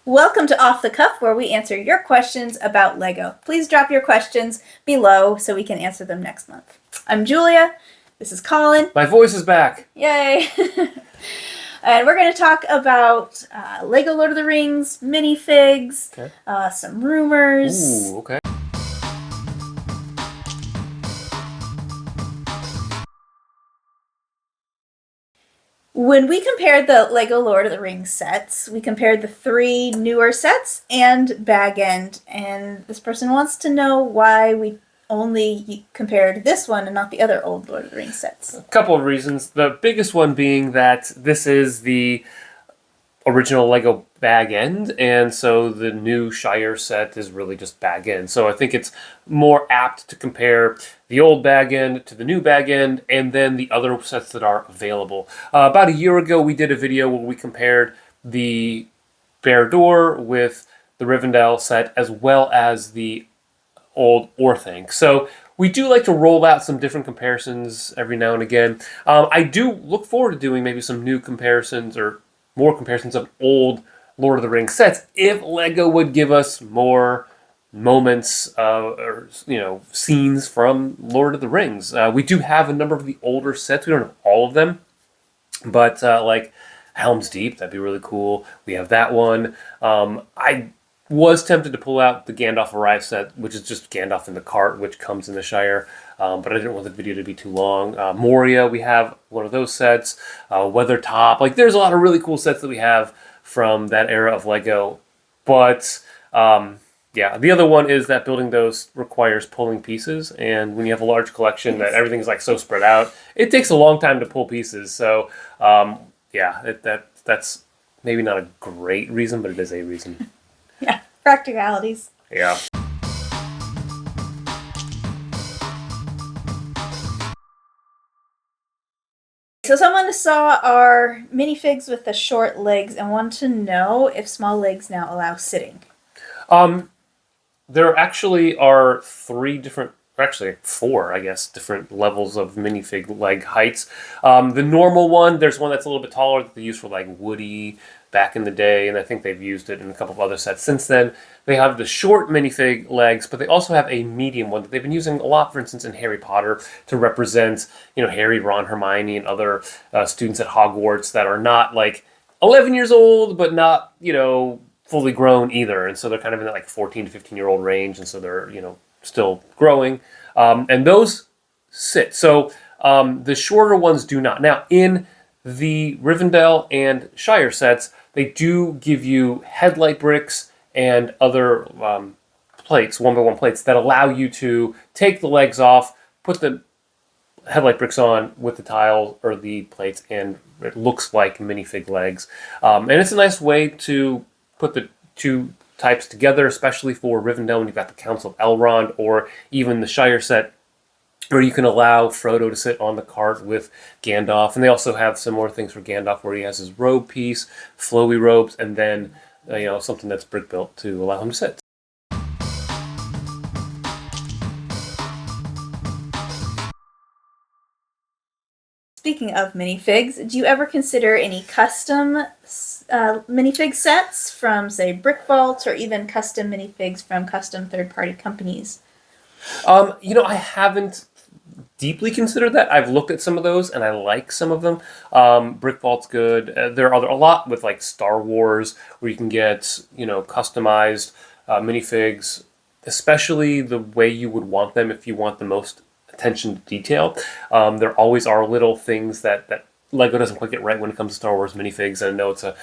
Welcome to Off the Cuff, where we answer your questions about LEGO. Please drop your questions below so we can answer them next month. I'm Julia. This is Colin. My voice is back. Yay! And we're going to talk about LEGO Lord of the Rings, Minifigs, Okay. some rumors. Ooh, okay. When we compared the LEGO Lord of the Rings sets, we compared the 3 newer sets and Bag End, and this person wants to know why we only compared this one and not the other old Lord of the Rings sets. A couple of reasons. The biggest one being that this is the original LEGO Bag End, and so the new Shire set is really just Bag End. So I think it's more apt to compare the old Bag End to the new Bag End, and then the other sets that are available. About a year ago, we did a video where we compared the Bear Door with the Rivendell set, as well as the old Orthanc. So we do like to roll out some different comparisons every now and again. I do look forward to doing maybe some new comparisons or more comparisons of old Lord of the Rings sets if LEGO would give us more moments or scenes from Lord of the Rings. We do have a number of the older sets. We don't have all of them, but like Helm's Deep, that'd be really cool. We have that one. I was tempted to pull out the Gandalf Arrive set, which is just Gandalf in the cart, which comes in the Shire, but I didn't want the video to be too long. Moria, we have one of those sets. Weathertop, like there's a lot of really cool sets that we have from that era of LEGO, but yeah, the other one is that building those requires pulling pieces, and when you have a large collection that everything's like so spread out, it takes a long time to pull pieces. So yeah, that's maybe not a great reason, but it is a reason. Yeah, practicalities. Yeah. So someone saw our minifigs with the short legs and wanted to know if small legs now allow sitting. There actually are 3 different, or actually 4, I guess, different levels of minifig leg heights. The normal one, there's one that's a little bit taller that they use for like Woody back in the day, and I think they've used it in a couple of other sets since then. They have the short minifig legs, but they also have a medium one that they've been using a lot, for instance, in Harry Potter to represent, Harry, Ron, Hermione, and other students at Hogwarts that are not like 11 years old, but not, fully grown either. And so they're kind of in that like 14 to 15-year-old range, and so they're, still growing. And those sit. So the shorter ones do not. Now, in the Rivendell and Shire sets, they do give you headlight bricks and other plates, 1x1 plates, that allow you to take the legs off, put the headlight bricks on with the tile or the plates, and it looks like minifig legs. And it's a nice way to put the 2 types together, especially for Rivendell when you've got the Council of Elrond, or even the Shire set, where you can allow Frodo to sit on the cart with Gandalf. And they also have some more things for Gandalf where he has his robe piece, flowy robes, and then something that's brick built to allow him to sit. Speaking of minifigs, do you ever consider any custom minifig sets from, say, Brick Vault, or even custom minifigs from custom third-party companies? I haven't deeply considered that. I've looked at some of those, and I like some of them. Brick Vault's good. There are a lot with like Star Wars, where you can get customized minifigs, especially the way you would want them if you want the most attention to detail. There always are little things that LEGO doesn't quite get right when it comes to Star Wars minifigs. I know it's a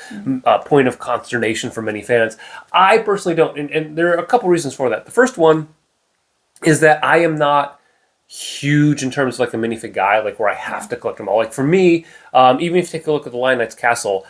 point of consternation for many fans. I personally don't, and there are a couple reasons for that. The first one is that I am not huge in terms of like a minifig guy, like where I have to collect them all. Like for me, even if you take a look at the Lion Knight's Castle,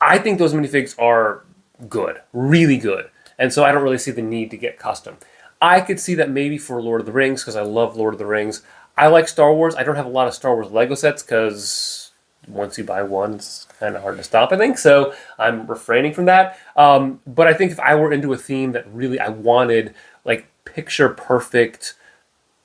I think those minifigs are good, really good. And so I don't really see the need to get custom. I could see that maybe for Lord of the Rings, because I love Lord of the Rings. I like Star Wars. I don't have a lot of Star Wars Lego sets, because once you buy one, it's kind of hard to stop, I think. So I'm refraining from that. But I think if I were into a theme that really I wanted, like picture perfect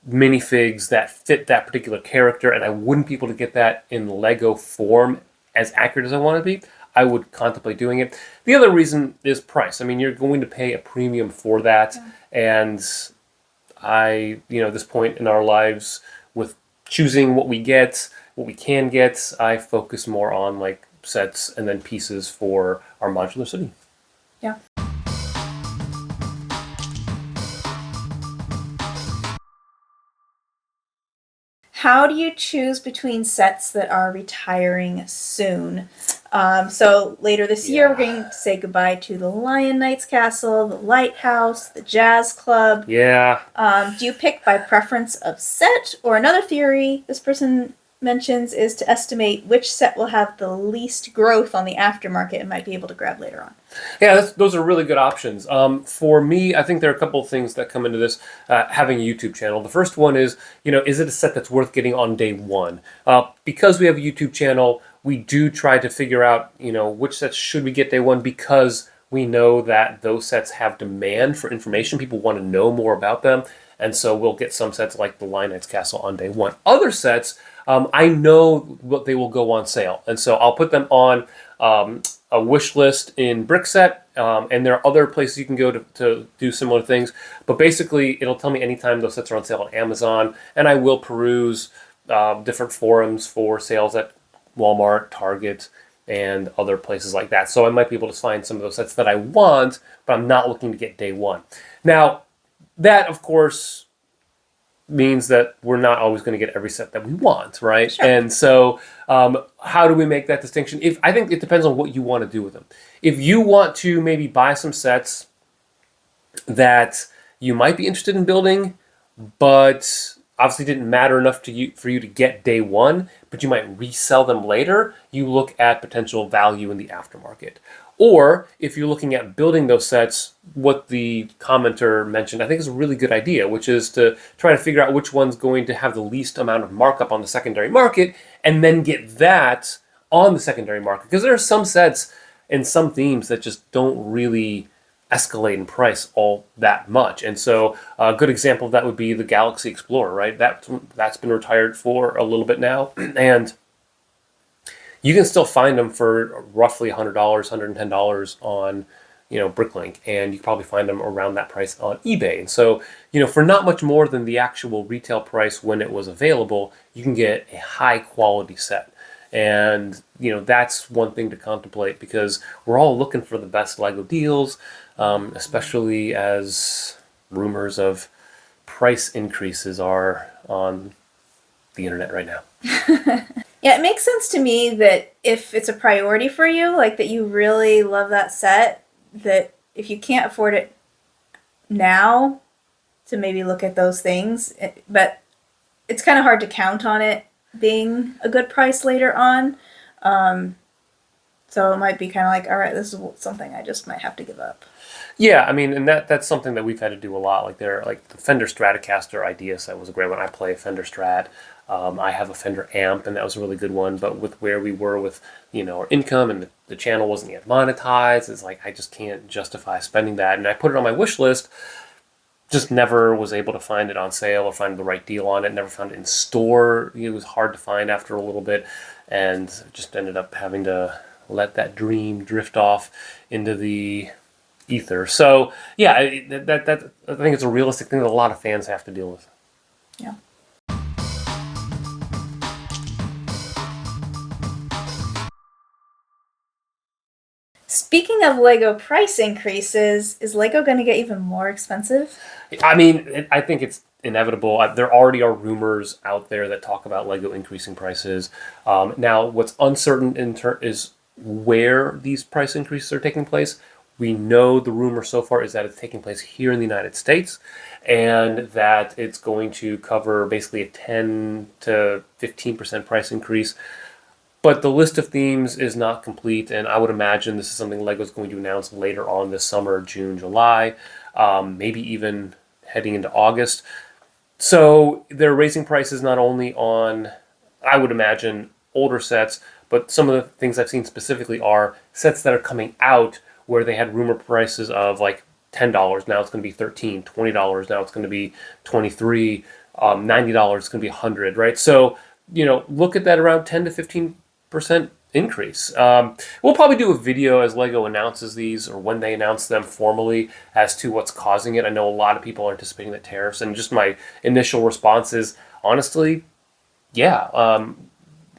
minifigs that fit that particular character, and I wouldn't be able to get that in Lego form as accurate as I want to be, I would contemplate doing it. The other reason is price. I mean, you're going to pay a premium for that, and this point in our lives with choosing what we get, what we can get, I focus more on like sets and then pieces for our modular city. Yeah. How do you choose between sets that are retiring soon? So later this year, we're going to say goodbye to the Lion Knight's Castle, the Lighthouse, the Jazz Club. Yeah. Do you pick by preference of set, or another theory this person mentions is to estimate which set will have the least growth on the aftermarket and might be able to grab later on? Yeah, those are really good options. For me, I think there are a couple of things that come into this, having a YouTube channel. The first one is, is it a set that's worth getting on day one? Because we have a YouTube channel, we do try to figure out, which sets should we get day one, because we know that those sets have demand for information. People want to know more about them. And so we'll get some sets like the Lion Knight's Castle on day one. Other sets, I know what they will go on sale. And so I'll put them on a wish list in Brickset, and there are other places you can go to do similar things. But basically, it'll tell me anytime those sets are on sale on Amazon, and I will peruse different forums for sales at Walmart, Target, and other places like that. So I might be able to find some of those sets that I want, but I'm not looking to get day one. Now, that, of course, means that we're not always going to get every set that we want, right? Sure. And so how do we make that distinction? I think it depends on what you want to do with them. If you want to maybe buy some sets that you might be interested in building, but obviously didn't matter enough for you to get day one, but you might resell them later, you look at potential value in the aftermarket. Or if you're looking at building those sets, what the commenter mentioned, I think is a really good idea, which is to try to figure out which one's going to have the least amount of markup on the secondary market, and then get that on the secondary market. Because there are some sets and some themes that just don't really escalate in price all that much. And so a good example of that would be the Galaxy Explorer, right? That's been retired for a little bit now, and you can still find them for roughly $100, $110 on, Bricklink, and you can probably find them around that price on eBay. And so, for not much more than the actual retail price when it was available, you can get a high quality set. And, that's one thing to contemplate, because we're all looking for the best LEGO deals, especially as rumors of price increases are on the internet right now. Yeah, it makes sense to me that if it's a priority for you, like that you really love that set, that if you can't afford it now, to maybe look at those things. But it's kind of hard to count on it being a good price later on. So it might be kind of like, all right, this is something I just might have to give up. Yeah, I mean, and that's something that we've had to do a lot. Like the Fender Stratocaster idea set was a great one. I play a Fender Strat. I have a Fender amp, and that was a really good one. But with where we were with, our income, and the channel wasn't yet monetized, it's like I just can't justify spending that. And I put it on my wish list, just never was able to find it on sale or find the right deal on it. Never found it in store. It was hard to find after a little bit, and just ended up having to let that dream drift off into the ether. So yeah, that I think it's a realistic thing that a lot of fans have to deal with. Yeah. Speaking of LEGO price increases, is LEGO going to get even more expensive? I mean, I think it's inevitable. There already are rumors out there that talk about LEGO increasing prices. Now, what's uncertain is where these price increases are taking place. We know the rumor so far is that it's taking place here in the United States, and that it's going to cover basically a 10 to 15% price increase. But the list of themes is not complete, and I would imagine this is something LEGO's going to announce later on this summer, June, July, maybe even heading into August. So they're raising prices not only on, I would imagine, older sets, but some of the things I've seen specifically are sets that are coming out where they had rumor prices of like $10, now it's going to be $13, $20, now it's going to be $23, $90, it's going to be $100, right? So, look at that around 10 to 15% increase. We'll probably do a video as Lego announces these or when they announce them formally as to what's causing it. I know a lot of people are anticipating the tariffs, and just my initial response is honestly, yeah.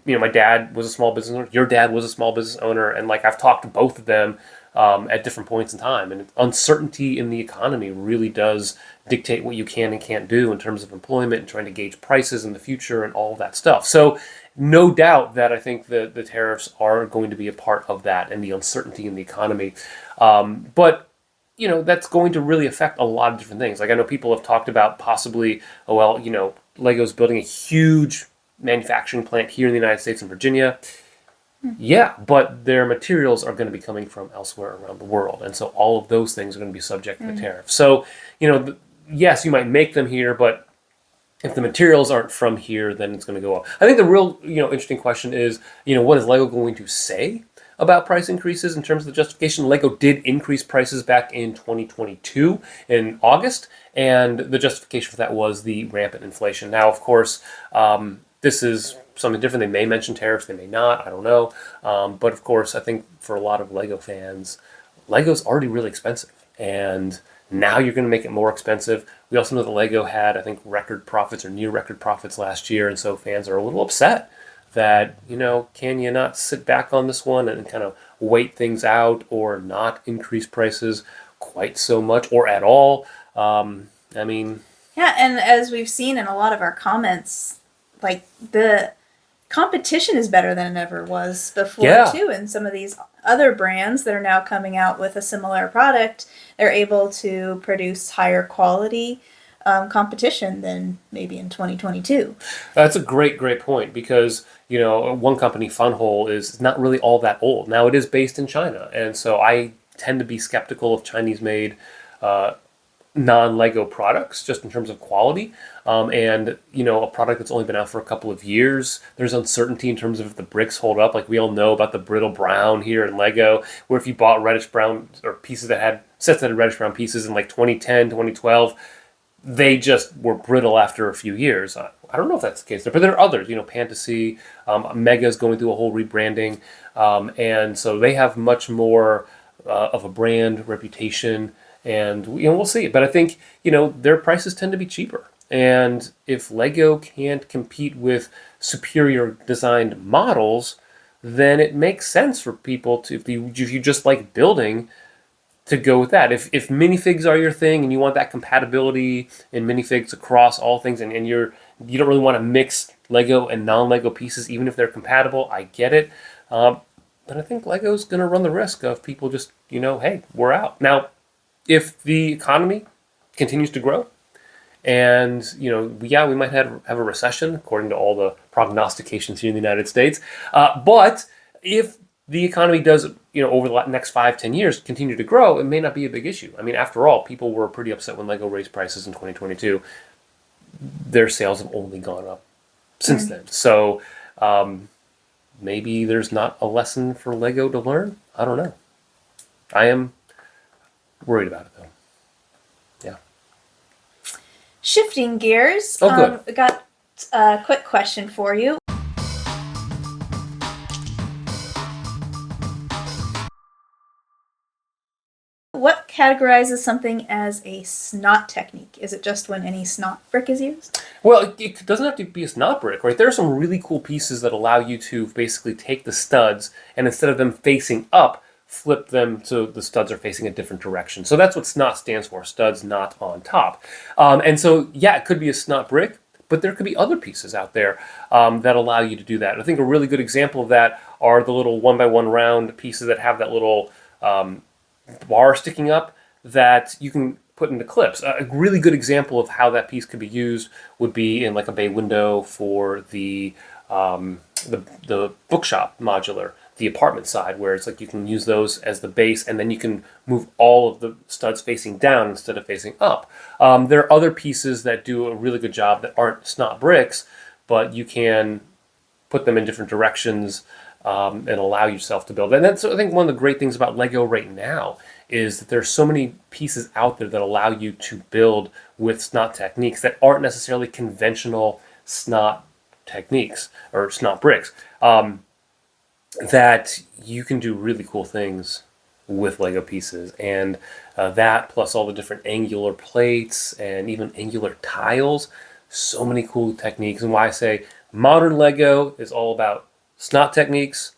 My dad was a small business owner. Your dad was a small business owner, and like I've talked to both of them at different points in time. And uncertainty in the economy really does dictate what you can and can't do in terms of employment and trying to gauge prices in the future and all of that stuff. So no doubt that I think the tariffs are going to be a part of that and the uncertainty in the economy. But that's going to really affect a lot of different things. Like I know people have talked about possibly, Lego's building a huge manufacturing plant here in the United States in Virginia. Yeah, but their materials are going to be coming from elsewhere around the world. And so all of those things are going to be subject to the tariff. So, yes, you might make them here, but if the materials aren't from here, then it's going to go up. I think the real, interesting question is, what is Lego going to say about price increases in terms of the justification? Lego did increase prices back in 2022 in August, and the justification for that was the rampant inflation. Now, of course, this is something different. They may mention tariffs, they may not, I don't know. But of course, I think for a lot of Lego fans, Lego's already really expensive. And now you're going to make it more expensive. We also know that Lego had, I think, record profits or near record profits last year. And so fans are a little upset that, can you not sit back on this one and kind of wait things out or not increase prices quite so much or at all? Yeah, and as we've seen in a lot of our comments, like the competition is better than it ever was before too. And some of these other brands that are now coming out with a similar product, they're able to produce higher quality competition than maybe in 2022. That's a great point because, one company, Funhole, is not really all that old. Now it is based in China. And so I tend to be skeptical of Chinese-made non-Lego products just in terms of quality. And a product that's only been out for a couple of years, there's uncertainty in terms of if the bricks hold up. Like we all know about the brittle brown here in Lego, where if you bought reddish brown or pieces that had sets that had reddish brown pieces in like 2010, 2012, they just were brittle after a few years. I don't know if that's the case there, but there are others. Fantasy, Mega's going through a whole rebranding, and so they have much more of a brand reputation. And we'll see. But I think their prices tend to be cheaper. And if Lego can't compete with superior designed models, then it makes sense for people to, if you just like building, to go with that. If minifigs are your thing and you want that compatibility in minifigs across all things, and you don't really want to mix Lego and non-Lego pieces, even if they're compatible, I get it. But I think Lego's going to run the risk of people just, hey, we're out. Now, if the economy continues to grow and, we might have a recession according to all the prognostications here in the United States. But if the economy does, over the next 5-10 years continue to grow, it may not be a big issue. I mean, after all, people were pretty upset when Lego raised prices in 2022. Their sales have only gone up since then. So maybe there's not a lesson for Lego to learn. I don't know. I am worried about it, though. Yeah. Shifting gears. Oh, good. I got a quick question for you. What categorizes something as a snot technique? Is it just when any snot brick is used? Well, it doesn't have to be a snot brick, right? There are some really cool pieces that allow you to basically take the studs and instead of them facing up, flip them so the studs are facing a different direction. So that's what snot stands for, studs not on top. And so, it could be a snot brick, but there could be other pieces out there that allow you to do that. I think a really good example of that are the little 1x1 round pieces that have that little bar sticking up that you can put into clips. A really good example of how that piece could be used would be in like a bay window for the bookshop modular, the apartment side, where it's like you can use those as the base and then you can move all of the studs facing down instead of facing up. There are other pieces that do a really good job that aren't snot bricks, but you can put them in different directions and allow yourself to build. And that's, I think, one of the great things about Lego right now is that there's so many pieces out there that allow you to build with snot techniques that aren't necessarily conventional snot techniques or snot bricks. that you can do really cool things with Lego pieces, and that plus all the different angular plates and even angular tiles, so many cool techniques. And why I say modern Lego is all about Snot techniques,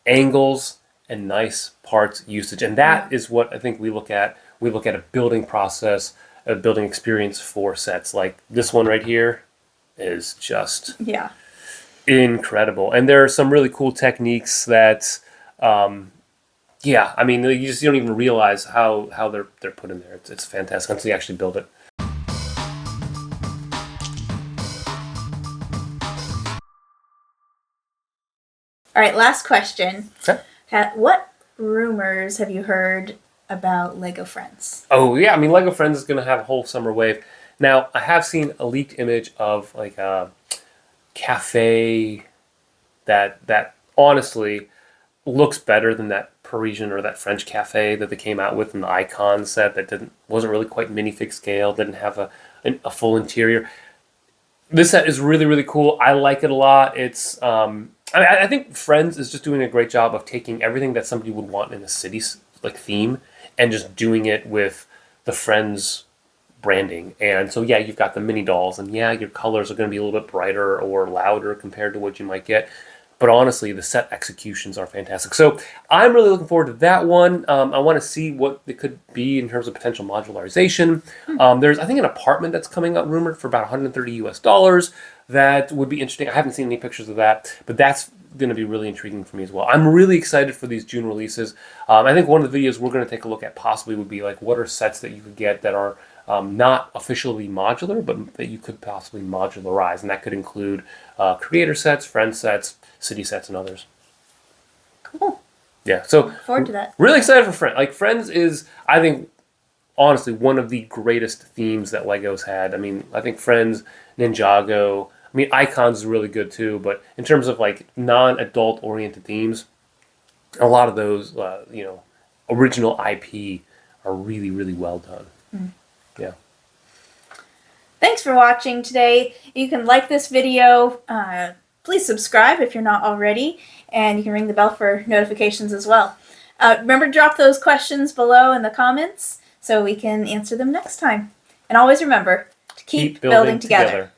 angles, and nice parts usage, and that is what I think we look at. We look at a building process, a building experience for sets like this one right here is just Yeah. incredible. And there are some really cool techniques that, yeah, I mean, you don't even realize how they're put in there. It's fantastic until you actually build it. All right, last question. Okay. What rumors have you heard about Lego Friends? Oh yeah, I mean, Lego Friends is going to have a whole summer wave. Now, I have seen a leaked image of like a cafe that honestly looks better than that Parisian or that French cafe that they came out with in the Icon set that wasn't really quite minifig scale, didn't have a full interior. This set is really, really cool. I like it a lot. It's I think Friends is just doing a great job of taking everything that somebody would want in a city like theme and just doing it with the Friends branding. And so yeah, you've got the mini dolls, and yeah, your colors are going to be a little bit brighter or louder compared to what you might get. But honestly, the set executions are fantastic. So I'm really looking forward to that one. I want to see what it could be in terms of potential modularization. There's, I think, an apartment that's coming out rumored for about 130 US dollars. That would be interesting. I haven't seen any pictures of that, but that's going to be really intriguing for me as well. I'm really excited for these June releases. I think one of the videos we're going to take a look at possibly would be like what are sets that you could get that are not officially modular, but that you could possibly modularize, and that could include creator sets, friend sets, city sets, and others. Cool. Yeah, so Look forward to that. really excited for Friends. Like Friends is, I think, honestly, one of the greatest themes that Lego's had. I mean, I think Friends, Ninjago. I mean, Icons is really good too, but in terms of like non-adult oriented themes, a lot of those, original IP are really, really well done. Yeah. Thanks for watching today. You can like this video. Please subscribe if you're not already, and you can ring the bell for notifications as well. Remember to drop those questions below in the comments so we can answer them next time. And always remember to keep building together.